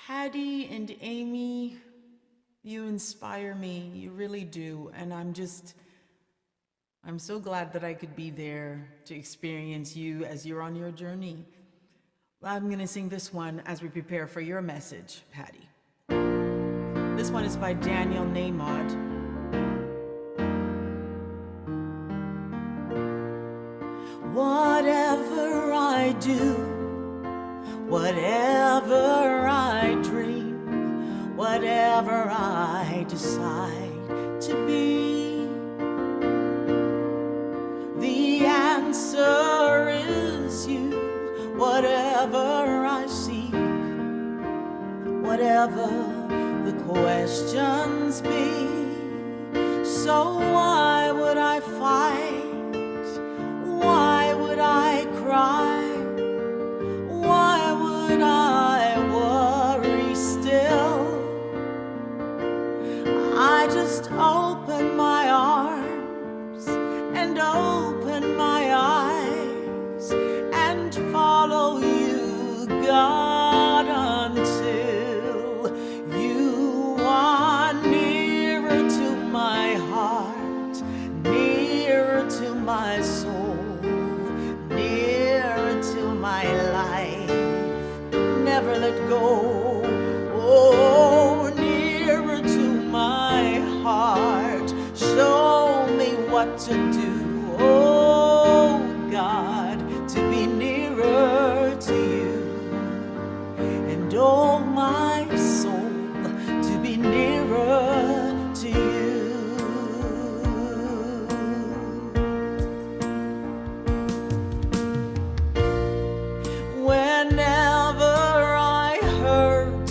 Patty and Amy, you inspire me. You really do. And I'm so glad that I could be there to experience you as you're on your journey. I'm going to sing this one as we prepare for your message, Patty. This one is by Daniel Namod. Whatever I do, whatever I dream, whatever I decide to be, the answer is you. Whatever I seek, whatever the questions be, so why would I fight? Why would I cry? Why would I worry still? I just open my arms and open my eyes and follow you, God, until you are nearer to my heart, nearer to my soul, nearer to my life. Never let go. Oh, nearer to my heart. Show me what to do. Oh, God, to be nearer to you. And oh, my soul, to be nearer to you. Whenever I hurt,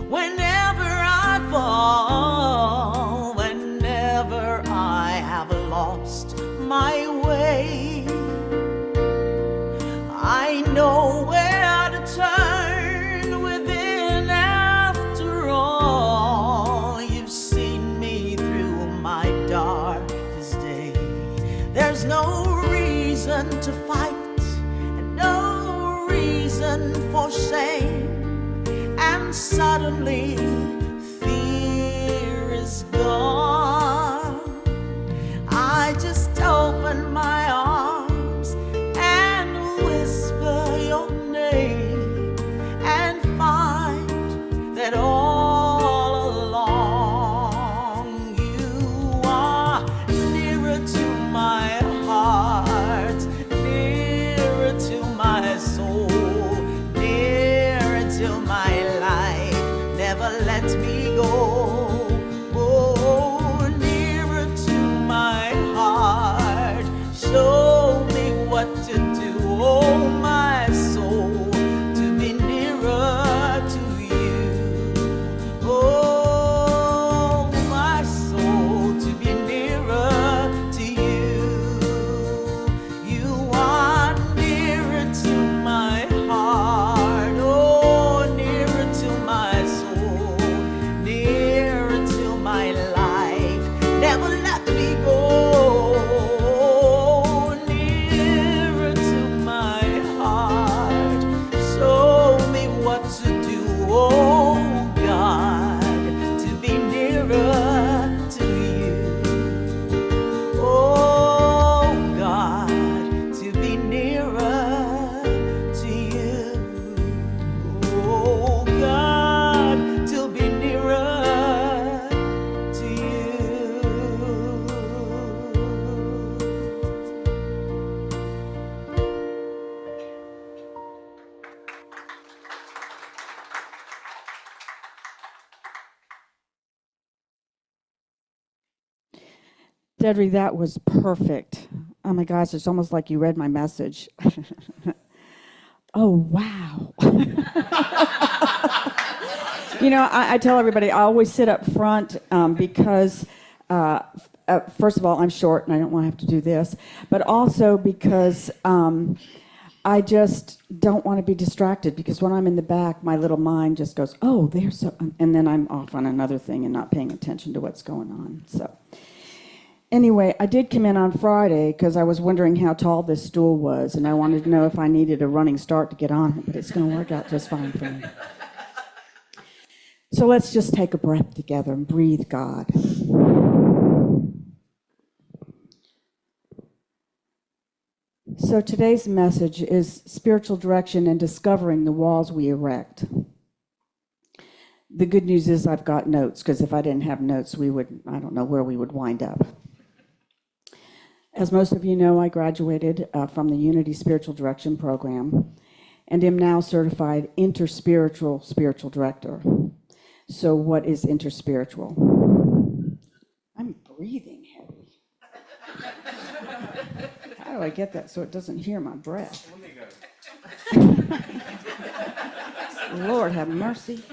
whenever I fall, whenever I have lost my way, I know where to turn within. After all, you've seen me through my darkest day. There's no reason to fight and no reason for shame, and suddenly fear is gone. I just open my arms and whisper your name and find that all along you are nearer to my heart, nearer to my soul, nearer to my life. Never let me go. Oh, nearer to my heart. Show me what to do. Oh, my soul, to be nearer to you. Oh, my soul, to be nearer to you. You are nearer to my heart. Oh, nearer to my soul, nearer to my life. Never let me go. Nearer to my heart. Show me what to do. Oh, God, to be nearer to you. Oh, God, to be nearer to you. Oh, God, to be nearer to you. Deidrey, that was perfect. Oh my gosh, it's almost like you read my message. Oh, wow. You know, I tell everybody I always sit up front because, first of all, I'm short and I don't want to have to do this, but also because I just don't want to be distracted, because when I'm in the back, my little mind just goes, oh, there's so, and then I'm off on another thing and not paying attention to what's going on. So anyway, I did come in on Friday because I was wondering how tall this stool was, and I wanted to know if I needed a running start to get on it, but it's going to work out just fine for me. So let's just take a breath together and breathe God. So today's message is spiritual direction and discovering the walls we erect. The good news is I've got notes, because if I didn't have notes, I don't know where we would wind up. As most of you know, I graduated from the Unity Spiritual Direction Program and am now certified interspiritual spiritual director. So what is interspiritual? I'm breathing heavy. How do I get that so it doesn't hear my breath? Lord have mercy.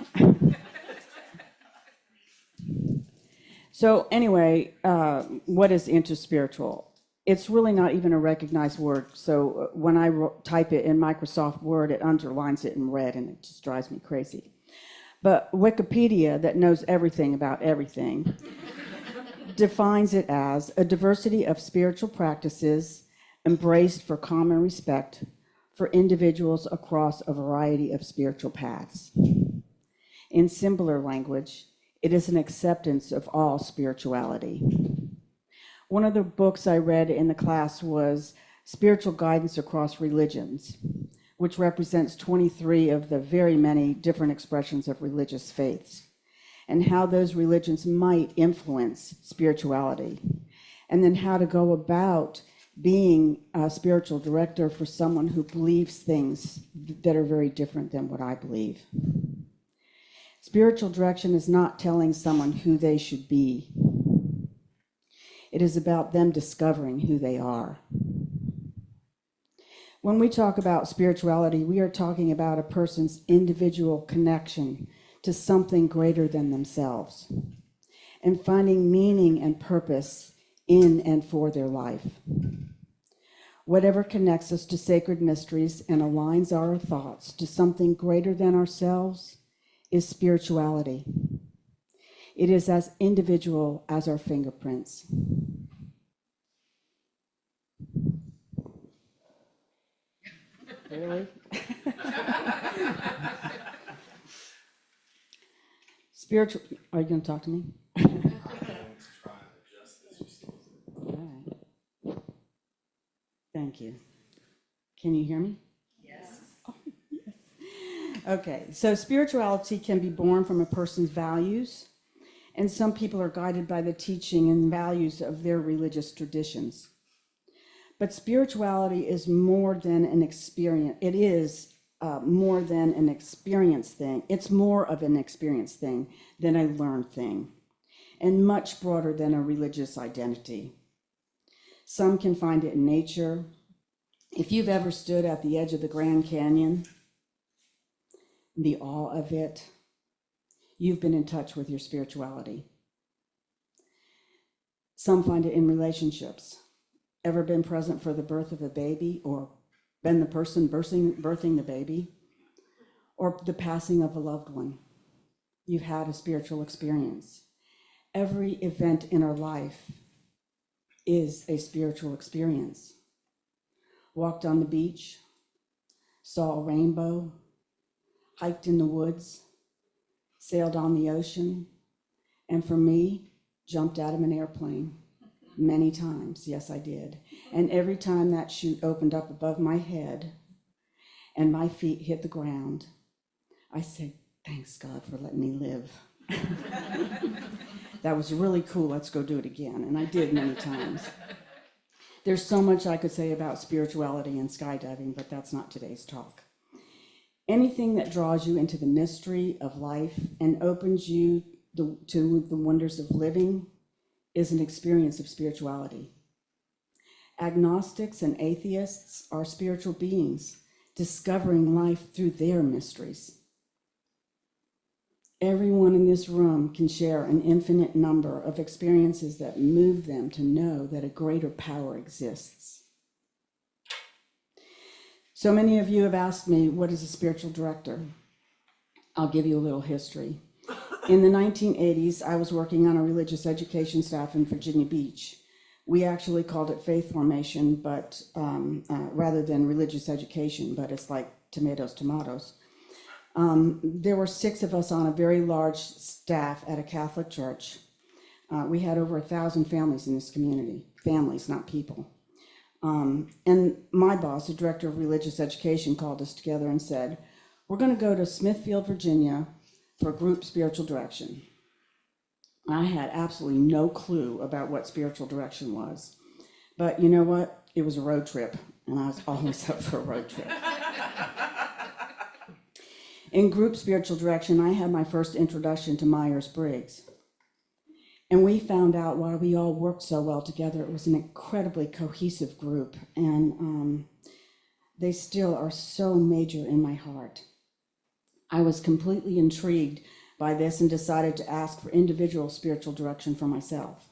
So anyway, what is interspiritual? It's really not even a recognized word. So when I type it in Microsoft Word, it underlines it in red, and it just drives me crazy. But Wikipedia, that knows everything about everything, defines it as a diversity of spiritual practices embraced for common respect for individuals across a variety of spiritual paths. In simpler language, it is an acceptance of all spirituality. One of the books I read in the class was Spiritual Guidance Across Religions, which represents 23 of the very many different expressions of religious faiths, and how those religions might influence spirituality, and then how to go about being a spiritual director for someone who believes things that are very different than what I believe. Spiritual direction is not telling someone who they should be. It is about them discovering who they are. When we talk about spirituality, we are talking about a person's individual connection to something greater than themselves and finding meaning and purpose in and for their life. Whatever connects us to sacred mysteries and aligns our thoughts to something greater than ourselves is spirituality. It is as individual as our fingerprints. Really? Spiritual. Are you going to talk to me? I'm going to try and adjust this just a little. All right. Thank you. Can you hear me? Yes. Oh, yes. Okay, so spirituality can be born from a person's values, and some people are guided by the teaching and values of their religious traditions. But spirituality is more than an experience. It is more than an experience thing. It's more of an experience thing than a learned thing, and much broader than a religious identity. Some can find it in nature. If you've ever stood at the edge of the Grand Canyon, the awe of it, you've been in touch with your spirituality. Some find it in relationships. Ever been present for the birth of a baby, or been the person birthing the baby, or the passing of a loved one? You've had a spiritual experience. Every event in our life is a spiritual experience. Walked on the beach, saw a rainbow, hiked in the woods, sailed on the ocean, and for me, jumped out of an airplane. Many times, yes, I did. And every time that chute opened up above my head and my feet hit the ground, I said, thanks God for letting me live. That was really cool. Let's go do it again. And I did many times. There's so much I could say about spirituality and skydiving, but that's not today's talk. Anything that draws you into the mystery of life and opens you to the wonders of living is an experience of spirituality. Agnostics and atheists are spiritual beings discovering life through their mysteries. Everyone in this room can share an infinite number of experiences that move them to know that a greater power exists. So many of you have asked me, what is a spiritual director? I'll give you a little history. In the 1980s, I was working on a religious education staff in Virginia Beach. We actually called it faith formation, but rather than religious education, but it's like tomatoes. There were 6 of us on a very large staff at a Catholic church. We had over 1,000 families in this community. Families, not people. And my boss, the director of religious education, called us together and said, we're going to go to Smithfield, Virginia for group spiritual direction. I had absolutely no clue about what spiritual direction was. But you know what? It was a road trip, and I was always up for a road trip. In group spiritual direction, I had my first introduction to Myers-Briggs. And we found out why we all worked so well together. It was an incredibly cohesive group, and they still are so major in my heart. I was completely intrigued by this and decided to ask for individual spiritual direction for myself.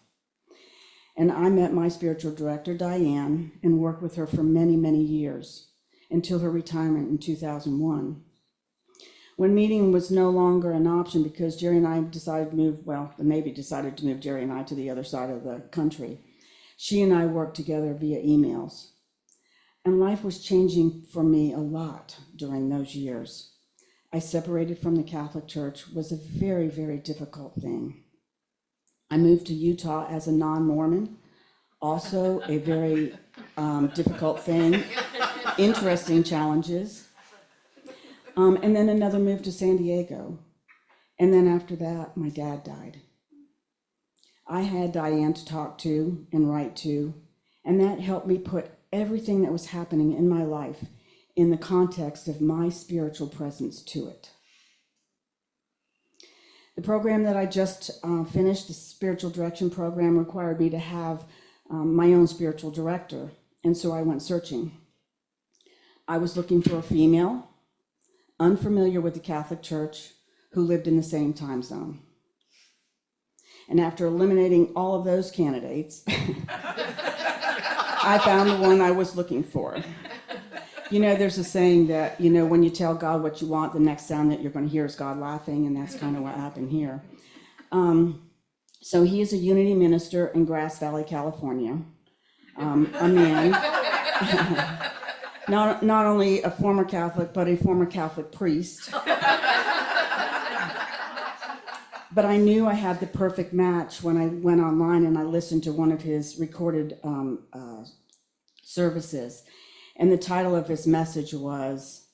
And I met my spiritual director, Diane, and worked with her for many, many years until her retirement in 2001. When meeting was no longer an option because Jerry and I decided to move, well, the Navy decided to move Jerry and I to the other side of the country. She and I worked together via emails. And life was changing for me a lot during those years. I separated from the Catholic Church was a very, very difficult thing. I moved to Utah as a non-Mormon, also a very difficult thing, interesting challenges. And then another move to San Diego. And then after that, my dad died. I had Diane to talk to and write to, and that helped me put everything that was happening in my life in the context of my spiritual presence to it. The program that I just finished, the spiritual direction program, required me to have my own spiritual director, and so I went searching. I was looking for a female, unfamiliar with the Catholic Church, who lived in the same time zone. And after eliminating all of those candidates, I found the one I was looking for. You know, there's a saying that, you know, when you tell God what you want, the next sound that you're going to hear is God laughing, and that's kind of what happened here. So he is a Unity minister in Grass Valley, California, a man, not only a former Catholic, but a former Catholic priest. But I knew I had the perfect match when I went online and I listened to one of his recorded services. And the title of his message was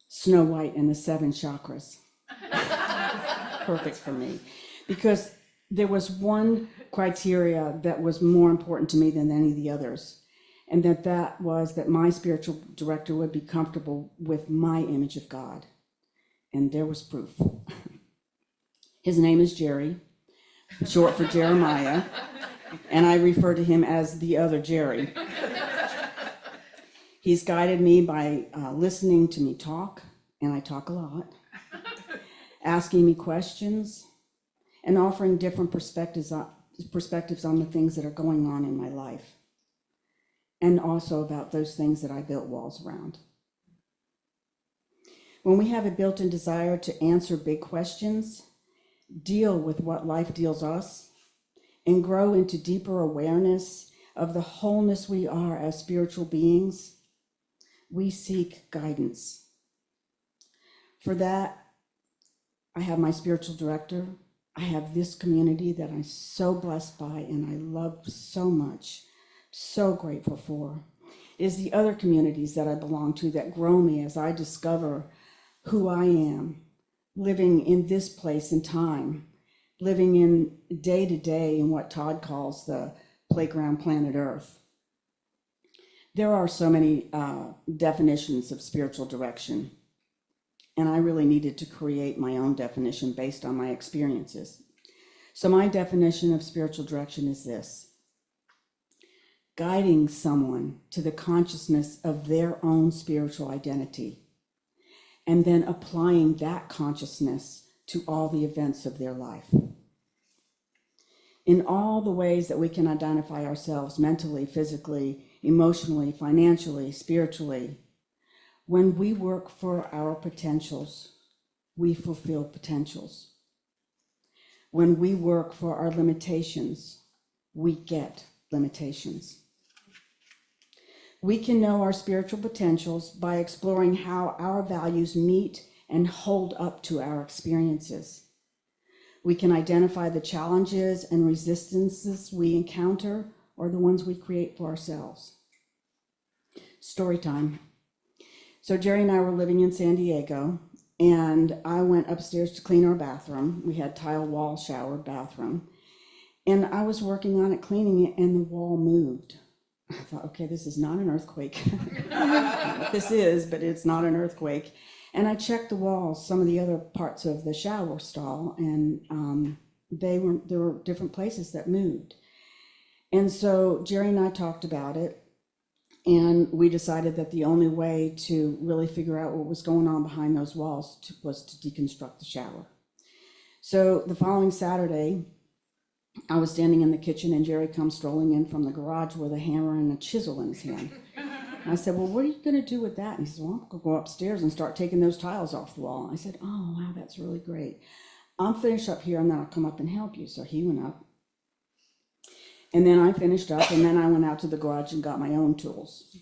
Snow White and the Seven Chakras. Perfect for me. Because there was one criteria that was more important to me than any of the others. And that was that my spiritual director would be comfortable with my image of God. And there was proof. His name is Jerry, short for Jeremiah. And I refer to him as the other Jerry. He's guided me by listening to me talk, and I talk a lot, asking me questions, and offering different perspectives on the things that are going on in my life, and also about those things that I built walls around. When we have a built-in desire to answer big questions, deal with what life deals us, and grow into deeper awareness of the wholeness we are as spiritual beings, we seek guidance. For that, I have my spiritual director. I have this community that I'm so blessed by and I love so much, so grateful for. It is the other communities that I belong to that grow me as I discover who I am, living in this place and time, living in day to day in what Todd calls the playground planet Earth. There are so many definitions of spiritual direction, and I really needed to create my own definition based on my experiences. So my definition of spiritual direction is this: guiding someone to the consciousness of their own spiritual identity, and then applying that consciousness to all the events of their life. In all the ways that we can identify ourselves mentally, physically, emotionally, financially, spiritually, when we work for our potentials, we fulfill potentials. When we work for our limitations, we get limitations. We can know our spiritual potentials by exploring how our values meet and hold up to our experiences. We can identify the challenges and resistances we encounter or the ones we create for ourselves. Story time. So Jerry and I were living in San Diego, and I went upstairs to clean our bathroom. We had tile wall shower bathroom. And I was working on it, cleaning it, and the wall moved. I thought, okay, this is not an earthquake. This is, but it's not an earthquake. And I checked the walls, some of the other parts of the shower stall, and there were different places that moved. And so Jerry and I talked about it, and we decided that the only way to really figure out what was going on behind those walls was to deconstruct the shower. So the following Saturday, I was standing in the kitchen, and Jerry comes strolling in from the garage with a hammer and a chisel in his hand. I said, well, what are you going to do with that? And he said, well, I'm going to go upstairs and start taking those tiles off the wall. I said, oh, wow, that's really great. I'll finish up here, and then I'll come up and help you. So he went up. And then I finished up, and then I went out to the garage and got my own tools.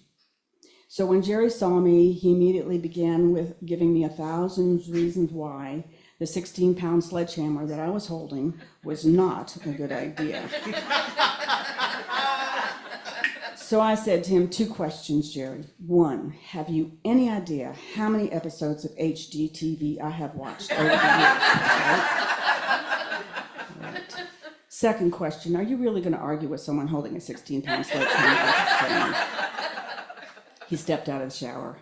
So when Jerry saw me, he immediately began with giving me 1,000 reasons why the 16-pound sledgehammer that I was holding was not a good idea. So I said to him, 2 questions, Jerry. 1, have you any idea how many episodes of HGTV I have watched over the years? Right. Second question, are you really going to argue with someone holding a 16-pound sledgehammer? He stepped out of the shower.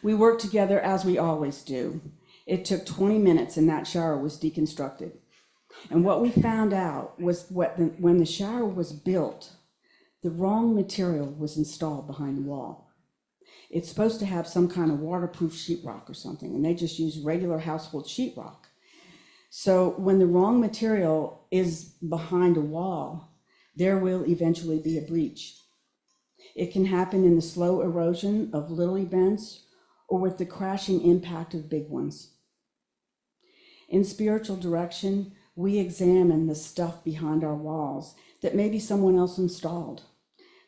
We worked together as we always do. It took 20 minutes and that shower was deconstructed. And what we found out was when the shower was built, the wrong material was installed behind the wall. It's supposed to have some kind of waterproof sheetrock or something, and they just use regular household sheetrock. So when the wrong material is behind a wall, there will eventually be a breach. It can happen in the slow erosion of little events or with the crashing impact of big ones. In spiritual direction, we examine the stuff behind our walls that maybe someone else installed.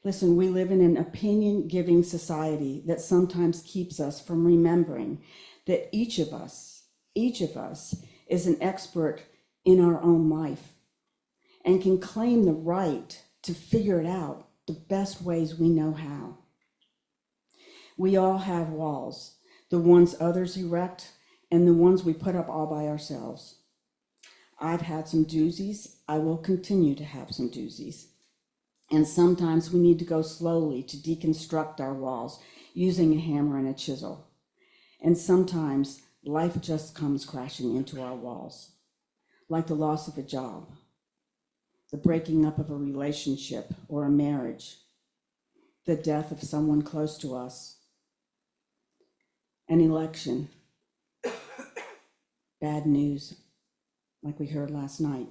Listen, we live in an opinion-giving society that sometimes keeps us from remembering that each of us is an expert in our own life and can claim the right to figure it out the best ways we know how. We all have walls, the ones others erect and the ones we put up all by ourselves. I've had some doozies. I will continue to have some doozies. And sometimes we need to go slowly to deconstruct our walls using a hammer and a chisel. And sometimes life just comes crashing into our walls, like the loss of a job, the breaking up of a relationship or a marriage, the death of someone close to us, an election, bad news, like we heard last night.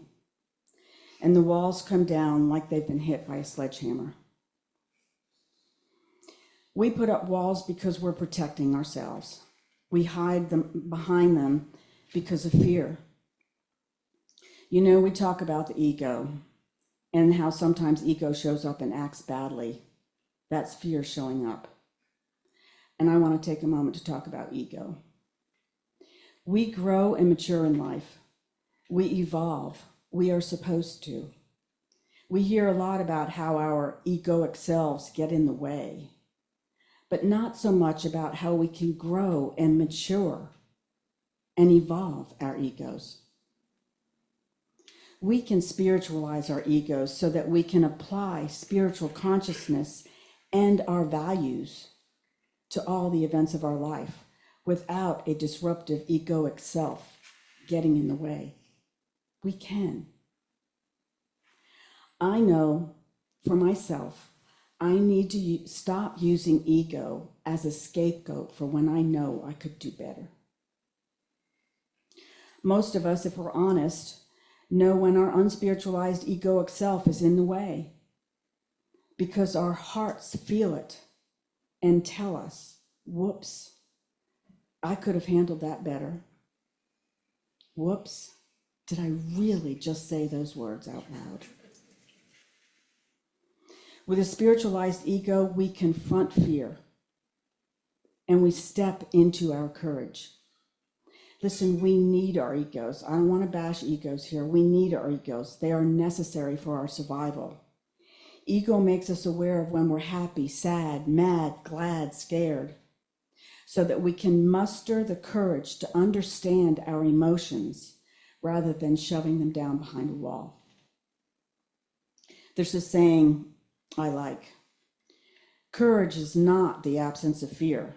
And the walls come down like they've been hit by a sledgehammer. We put up walls because we're protecting ourselves. We hide them behind them because of fear. You know, we talk about the ego and how sometimes ego shows up and acts badly. That's fear showing up. And I want to take a moment to talk about ego. We grow and mature in life. We evolve. We are supposed to. We hear a lot about how our egoic selves get in the way, but not so much about how we can grow and mature and evolve our egos. We can spiritualize our egos so that we can apply spiritual consciousness and our values to all the events of our life without a disruptive egoic self getting in the way. We can. I know for myself, I need to stop using ego as a scapegoat for when I know I could do better. Most of us, if we're honest, know when our unspiritualized egoic self is in the way because our hearts feel it and tell us, whoops, I could have handled that better. Whoops, did I really just say those words out loud? With a spiritualized ego, we confront fear and we step into our courage. Listen, we need our egos. I don't want to bash egos here. We need our egos. They are necessary for our survival. Ego makes us aware of when we're happy, sad, mad, glad, scared, so that we can muster the courage to understand our emotions rather than shoving them down behind a wall. There's a saying I like. Courage is not the absence of fear.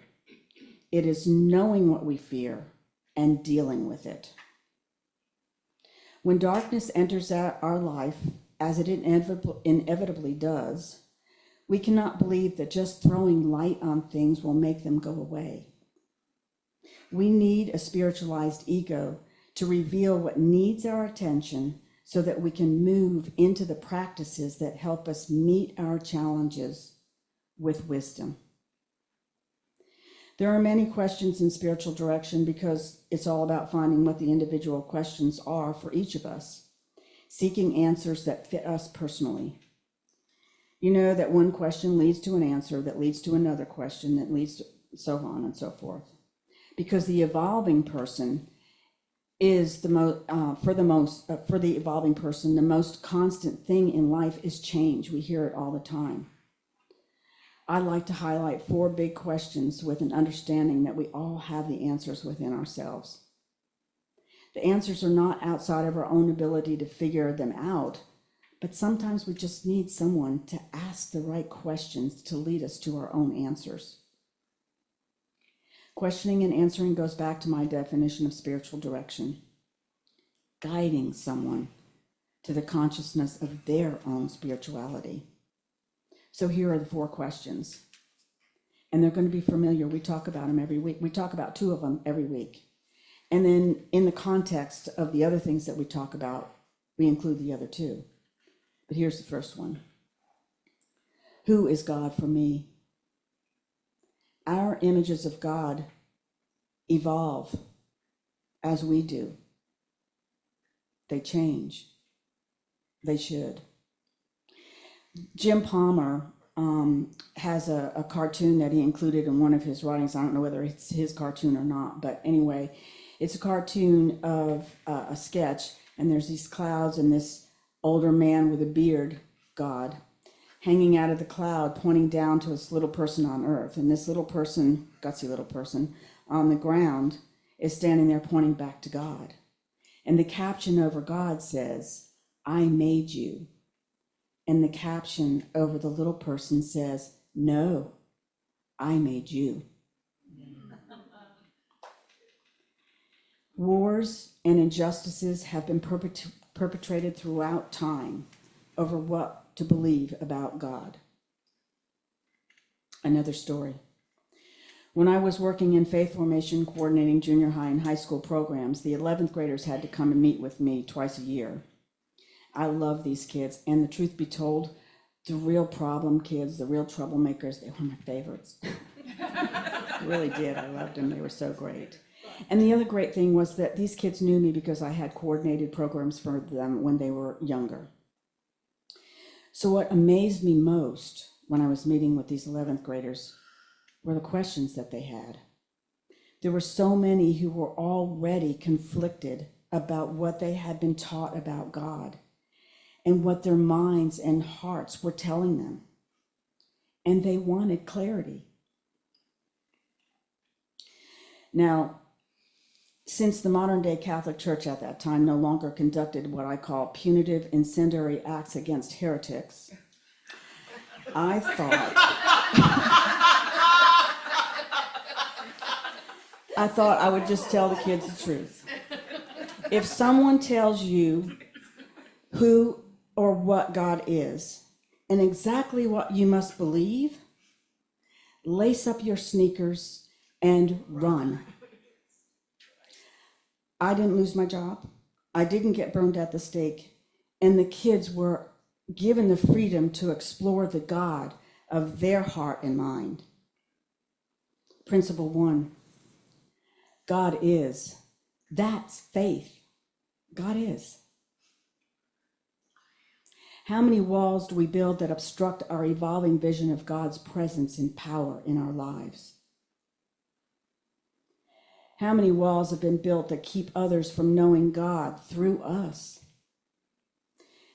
It is knowing what we fear and dealing with it. When darkness enters our life, as it inevitably does, we cannot believe that just throwing light on things will make them go away. We need a spiritualized ego to reveal what needs our attention so that we can move into the practices that help us meet our challenges with wisdom. There are many questions in spiritual direction because it's all about finding what the individual questions are for each of us, seeking answers that fit us personally. You know that one question leads to an answer that leads to another question that leads to so on and so forth. Because the evolving person is for the evolving person, the most constant thing in life is change. We hear it all the time. I'd like to highlight 4 big questions with an understanding that we all have the answers within ourselves. The answers are not outside of our own ability to figure them out, but sometimes we just need someone to ask the right questions to lead us to our own answers. Questioning and answering goes back to my definition of spiritual direction, guiding someone to the consciousness of their own spirituality. So here are the 4 questions, and they're going to be familiar. We talk about them every week. We talk about 2 of them every week. And then in the context of the other things that we talk about, we include the other 2. But here's the first one. Who is God for me? Our images of God evolve as we do. They change. They should. Jim Palmer has a cartoon that he included in one of his writings. I don't know whether it's his cartoon or not, but anyway, it's a cartoon of a sketch, and there's these clouds and this older man with a beard, God, hanging out of the cloud, pointing down to this little person on earth. And this little person, gutsy little person, on the ground is standing there pointing back to God. And the caption over God says, I made you. And the caption over the little person says, no, I made you. Wars and injustices have been perpetrated throughout time over what to believe about God. Another story. When I was working in faith formation, coordinating junior high and high school programs, the 11th graders had to come and meet with me twice a year. I love these kids, and the truth be told, the real problem kids, the real troublemakers, they were my favorites. I really did. I loved them. They were so great. And the other great thing was that these kids knew me because I had coordinated programs for them when they were younger. So what amazed me most when I was meeting with these 11th graders were the questions that they had. There were so many who were already conflicted about what they had been taught about God and what their minds and hearts were telling them. And they wanted clarity. Now, since the modern day Catholic Church at that time no longer conducted what I call punitive incendiary acts against heretics, I thought I would just tell the kids the truth. If someone tells you who or what God is and exactly what you must believe, lace up your sneakers and run. I didn't lose my job. I didn't get burned at the stake. And the kids were given the freedom to explore the God of their heart and mind. Principle 1, God is. That's faith. God is. How many walls do we build that obstruct our evolving vision of God's presence and power in our lives? How many walls have been built that keep others from knowing God through us?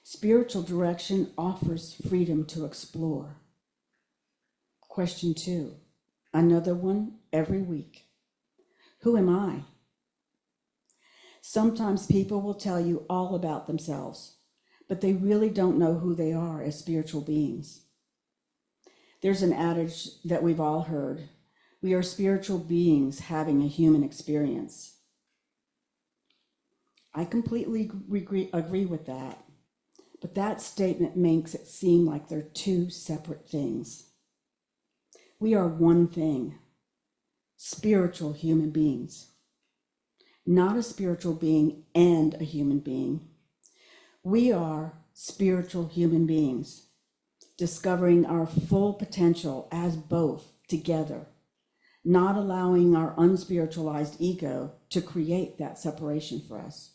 Spiritual direction offers freedom to explore. Question 2, another one every week. Who am I? Sometimes people will tell you all about themselves, but they really don't know who they are as spiritual beings. There's an adage that we've all heard. We are spiritual beings having a human experience. I completely agree with that, but that statement makes it seem like they're two separate things. We are one thing, spiritual human beings. Not a spiritual being and a human being. We are spiritual human beings, discovering our full potential as both together, not allowing our unspiritualized ego to create that separation for us.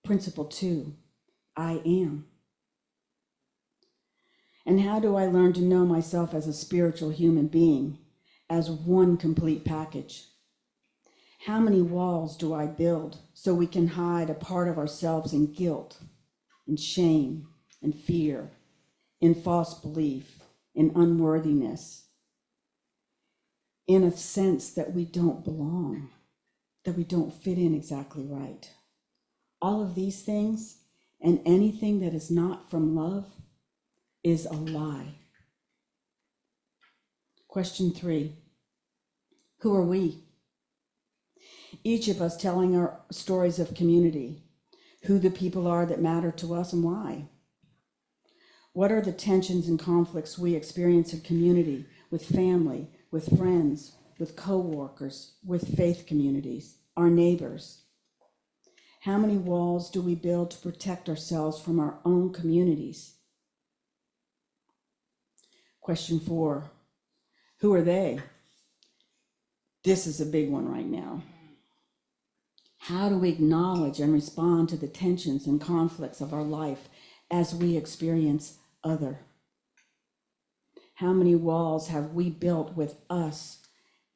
Principle 2, I am. And how do I learn to know myself as a spiritual human being, as one complete package? How many walls do I build so we can hide a part of ourselves in guilt, in shame, in fear, in false belief, in unworthiness, in a sense that we don't belong, that we don't fit in exactly right? All of these things and anything that is not from love is a lie. Question 3, who are we? Each of us telling our stories of community, who the people are that matter to us and why. What are the tensions and conflicts we experience in community, with family, with friends, with co-workers, with faith communities, our neighbors? How many walls do we build to protect ourselves from our own communities? Question 4, who are they? This is a big one right now. How do we acknowledge and respond to the tensions and conflicts of our life as we experience other? How many walls have we built with us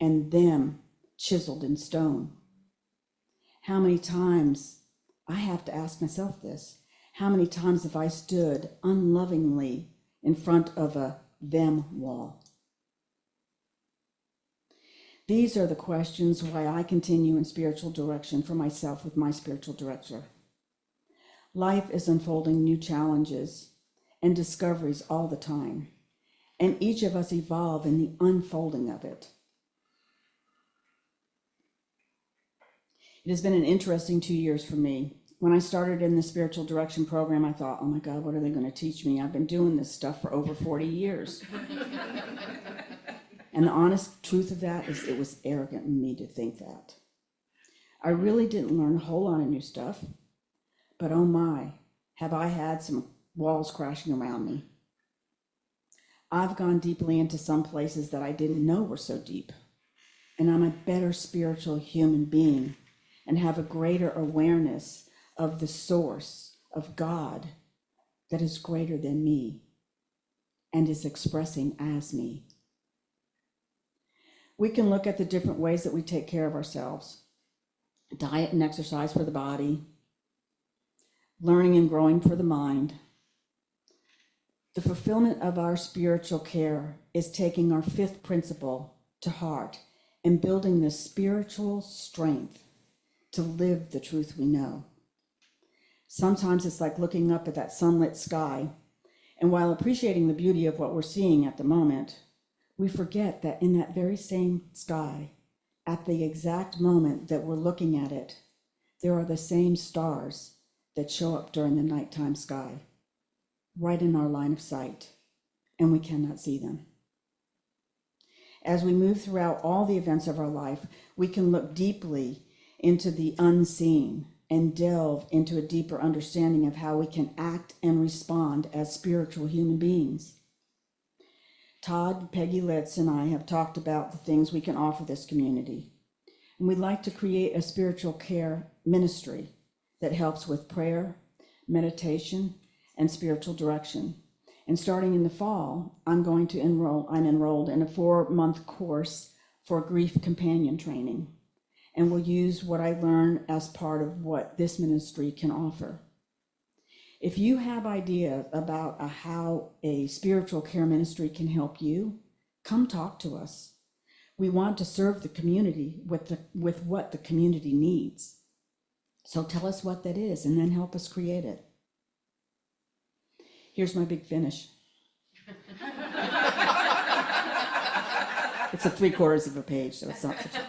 and them chiseled in stone? How many times, I have to ask myself this, how many times have I stood unlovingly in front of a them wall? These are the questions why I continue in spiritual direction for myself with my spiritual director. Life is unfolding new challenges and discoveries all the time, and each of us evolve in the unfolding of it. It has been an interesting 2 years for me. When I started in the spiritual direction program, I thought, oh my God, what are they going to teach me? I've been doing this stuff for over 40 years. And the honest truth of that is it was arrogant in me to think that. I really didn't learn a whole lot of new stuff, but oh my, have I had some walls crashing around me. I've gone deeply into some places that I didn't know were so deep, and I'm a better spiritual human being and have a greater awareness of the source of God that is greater than me and is expressing as me. We can look at the different ways that we take care of ourselves. Diet and exercise for the body, learning and growing for the mind. The fulfillment of our spiritual care is taking our 5th principle to heart and building the spiritual strength to live the truth we know. Sometimes it's like looking up at that sunlit sky, and while appreciating the beauty of what we're seeing at the moment, we forget that in that very same sky, at the exact moment that we're looking at it, there are the same stars that show up during the nighttime sky, right in our line of sight, and we cannot see them. As we move throughout all the events of our life, we can look deeply into the unseen and delve into a deeper understanding of how we can act and respond as spiritual human beings. Todd, Peggy Litz, and I have talked about the things we can offer this community. And we'd like to create a spiritual care ministry that helps with prayer, meditation, and spiritual direction. And starting in the fall, I'm enrolled in a 4-month course for grief companion training. and will use what I learn as part of what this ministry can offer. If you have ideas about how a spiritual care ministry can help you, come talk to us. We want to serve the community with what the community needs. So tell us what that is and then help us create it. Here's my big finish. It's a 3/4 of a page, so it's not such a...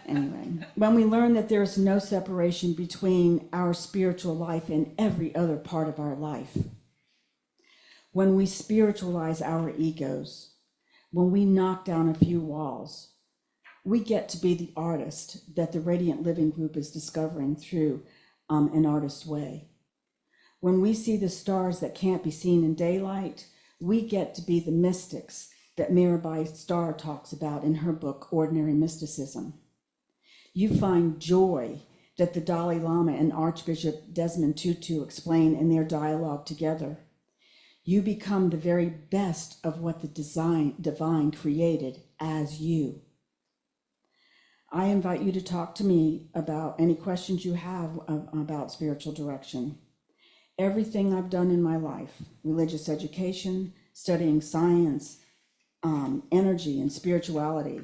Anyway, when we learn that there is no separation between our spiritual life and every other part of our life, when we spiritualize our egos, when we knock down a few walls, we get to be the artist that the Radiant Living Group is discovering through an artist's way. When we see the stars that can't be seen in daylight, we get to be the mystics that Mirabai Starr talks about in her book, Ordinary Mysticism. You find joy that the Dalai Lama and Archbishop Desmond Tutu explain in their dialogue together. You become the very best of what the divine created as you. I invite you to talk to me about any questions you have about spiritual direction. Everything I've done in my life, religious education, studying science, energy and spirituality,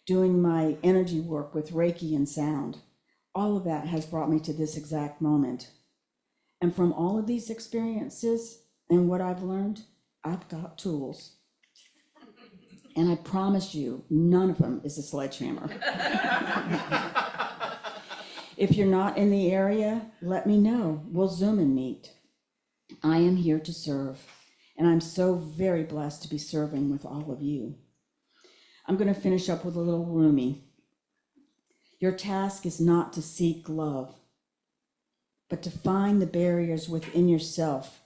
doing my energy work with Reiki and sound, all of that has brought me to this exact moment. And from all of these experiences and what I've learned, I've got tools. And I promise you, none of them is a sledgehammer. If you're not in the area, let me know. We'll Zoom and meet. I am here to serve, and I'm so very blessed to be serving with all of you. I'm going to finish up with a little Rumi. Your task is not to seek love, but to find the barriers within yourself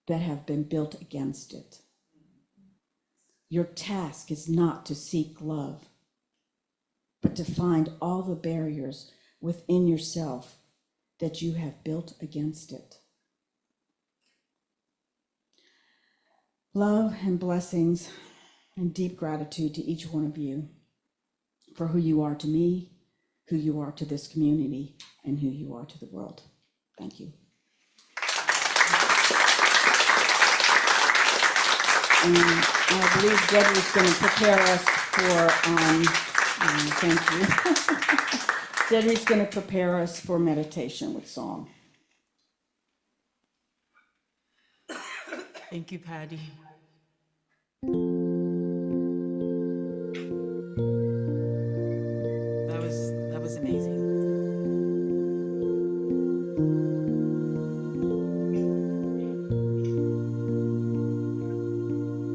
that have been built against it. Your task is not to seek love, but to find all the barriers within yourself that you have built against it. Love and blessings and deep gratitude to each one of you for who you are to me, who you are to this community, and who you are to the world. Thank you. And I believe Deidrey's going to prepare us for, thank you. Deidrey's going to prepare us for meditation with song. Thank you, Patty. That was amazing.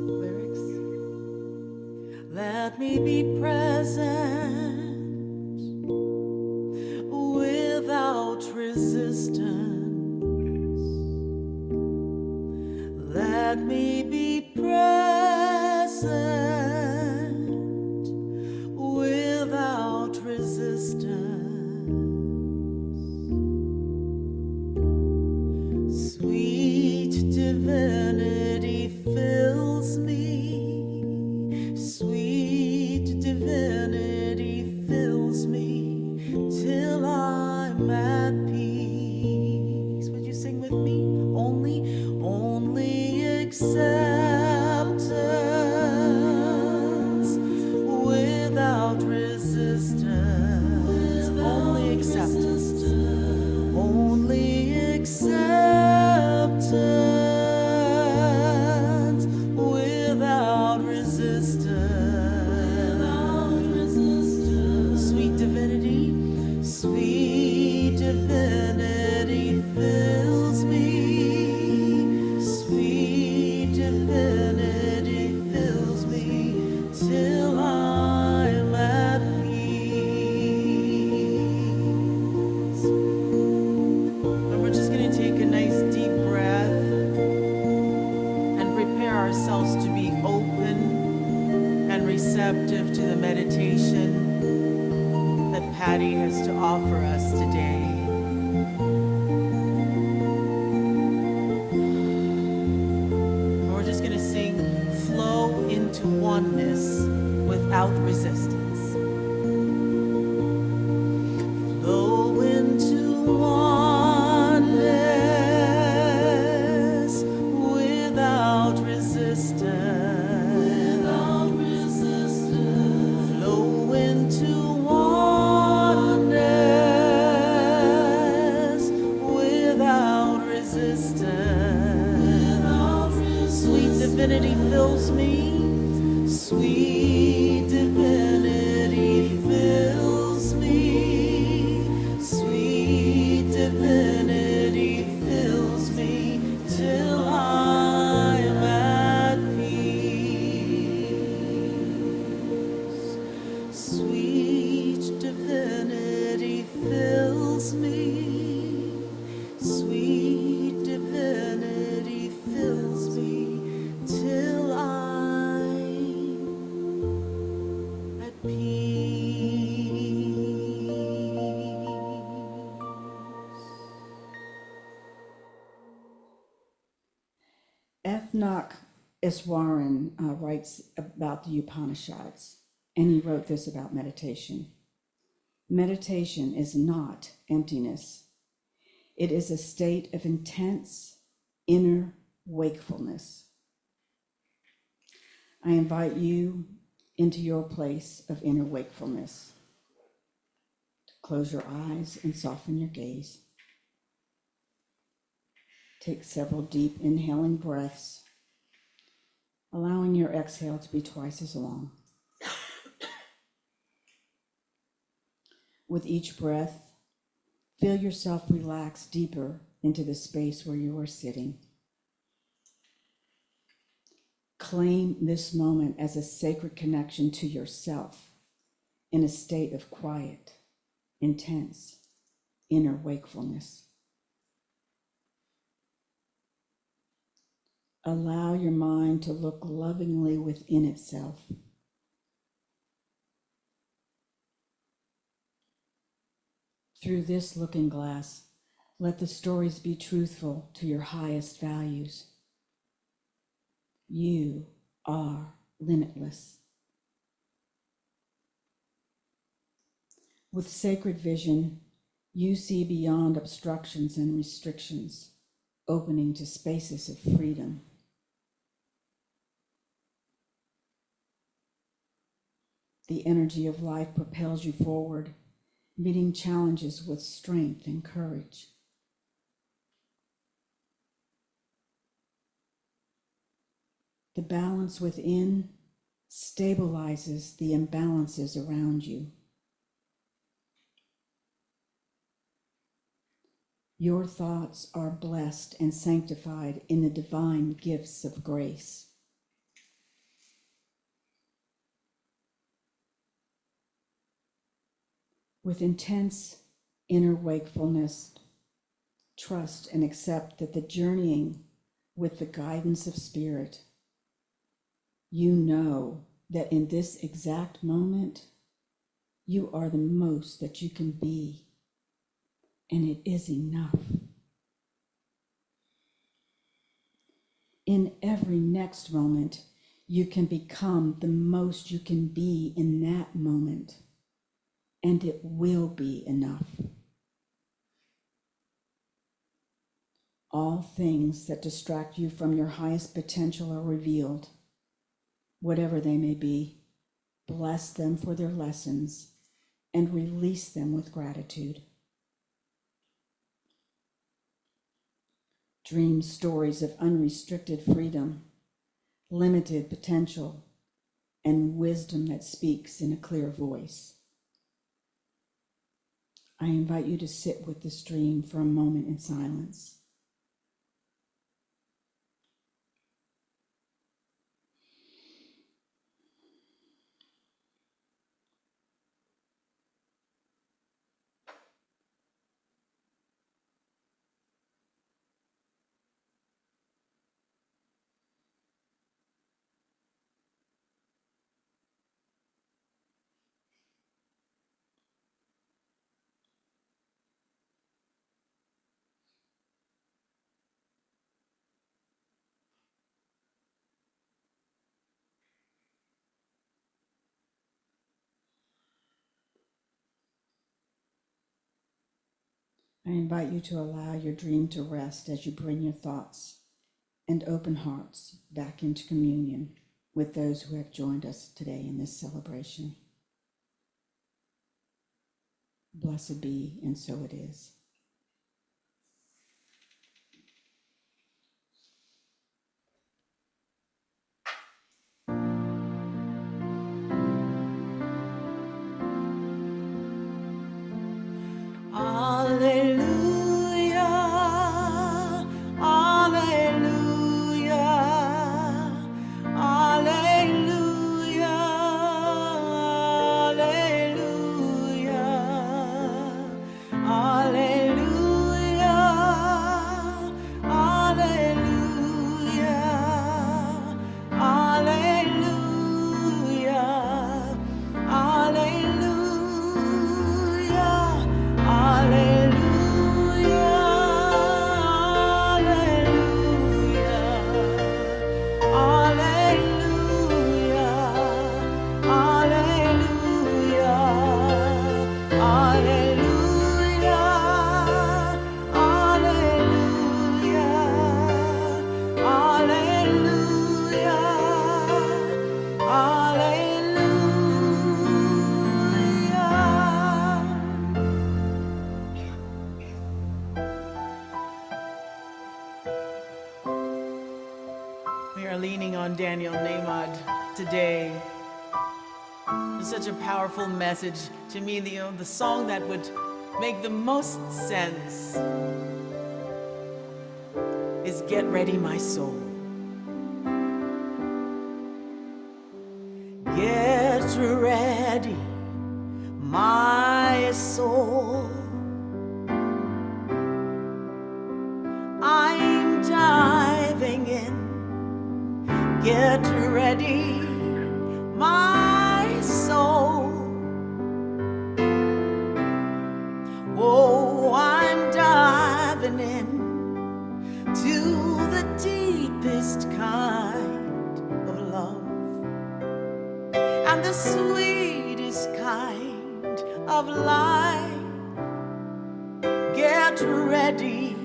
Lyrics. Let me be present without resistance. Let me be present without resistance. Sweet divinity fills me. Sweet divinity fills me till I'm at peace. Would you sing with me? Only acceptance without resistance. Only acceptance. Only acceptance without resistance. Sweet divinity fills me. Sweet divinity fills me till I'm at peace. And we're just going to take a nice deep breath and prepare ourselves to be open and receptive to the meditation that Patty has to offer us today. And we're just going to sing Flow into Oneness without resistance. fills me, sweet divinity fills me till I'm at peace. Ethnoc Iswaran writes about the Upanishads, and he wrote this about meditation. Meditation is not emptiness. It is a state of intense inner wakefulness. I invite you into your place of inner wakefulness. Close your eyes and soften your gaze. Take several deep inhaling breaths, allowing your exhale to be twice as long. With each breath, feel yourself relax deeper into the space where you are sitting. Claim this moment as a sacred connection to yourself in a state of quiet, intense, inner wakefulness. Allow your mind to look lovingly within itself. Through this looking glass, let the stories be truthful to your highest values. You are limitless. With sacred vision, you see beyond obstructions and restrictions, opening to spaces of freedom. The energy of life propels you forward, meeting challenges with strength and courage. The balance within stabilizes the imbalances around you. Your thoughts are blessed and sanctified in the divine gifts of grace. With intense inner wakefulness, trust and accept that the journeying with the guidance of Spirit, you know that in this exact moment, you are the most that you can be, and it is enough. In every next moment, you can become the most you can be in that moment, and it will be enough. All things that distract you from your highest potential are revealed, whatever they may be. Bless them for their lessons and release them with gratitude. Dream stories of unrestricted freedom, limited potential, and wisdom that speaks in a clear voice. I invite you to sit with this dream for a moment in silence. I invite you to allow your dream to rest as you bring your thoughts and open hearts back into communion with those who have joined us today in this celebration. Blessed be, and so it is. Alleluia, alleluia, alleluia, alleluia, alleluia. are leaning on Daniel Nahmad today. It's such a powerful message to me. The song that would make the most sense is Get Ready, My Soul. Get ready, my soul. I'm diving in. Get ready, my soul. Oh, I'm diving in to the deepest kind of love and the sweetest kind of life. Get ready,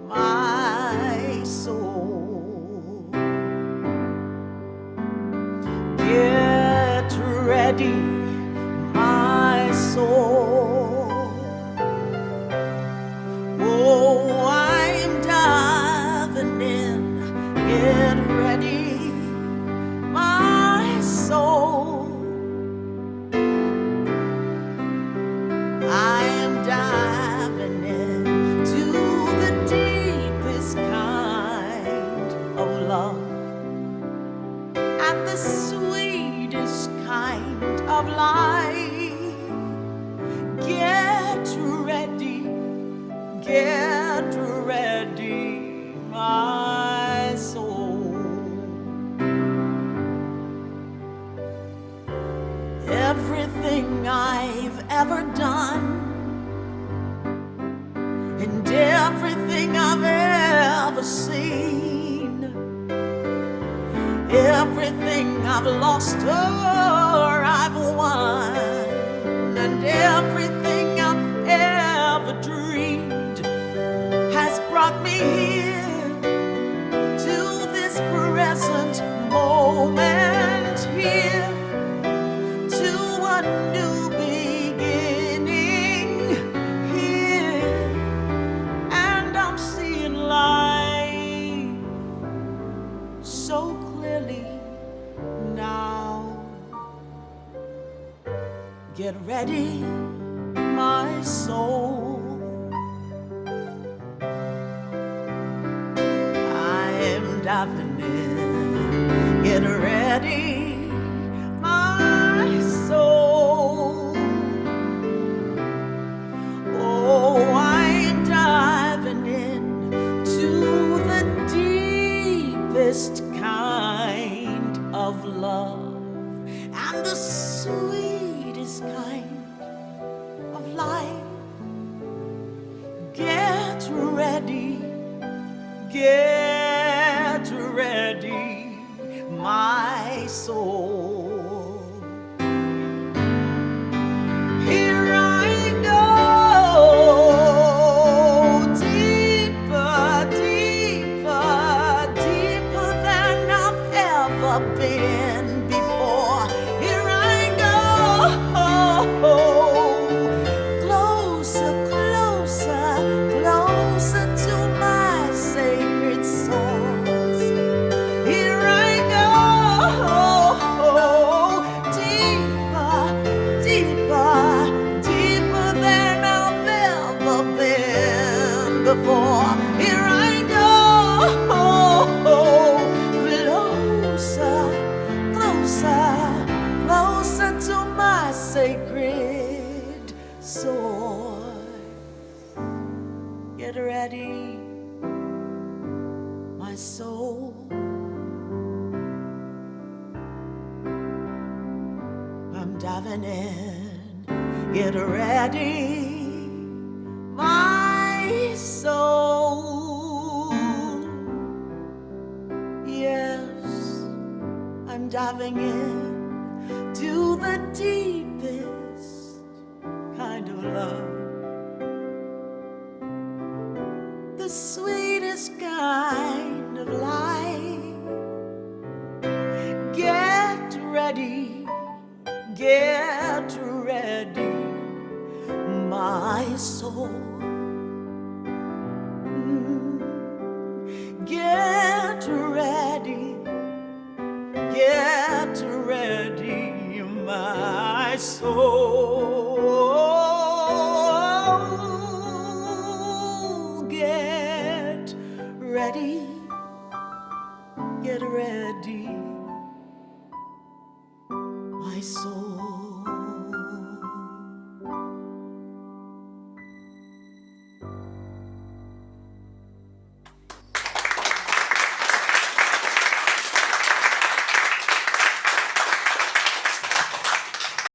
my soul. Get ready, my soul. Oh, I'm diving in. Get ready, my soul. I am diving in to the deepest kind of love and the sweetest kind of life. Get ready, my soul. Everything I've ever done and everything I've ever seen, everything I've lost or I've won, and everything I've ever dreamed has brought me here to this present moment here, to a new beginning here, and I'm seeing life so clearly now. Get ready, my soul. I am diving in. Get ready, my soul. Oh, I'm diving in to the deepest kind of love and the sweetest kind of life. Get ready, my soul. Here I go, deeper, deeper, deeper than I've ever been before. Here I go, closer, closer, closer to my sacred source. Here I go, deeper, deeper, deeper than I've ever been before. Here I go, closer, closer, closer to my sacred source. Get ready, my soul. I'm diving in. Get ready, my soul. Yes, I'm diving in to the deepest kind of love, the sweetest kind of life. Get ready, my soul.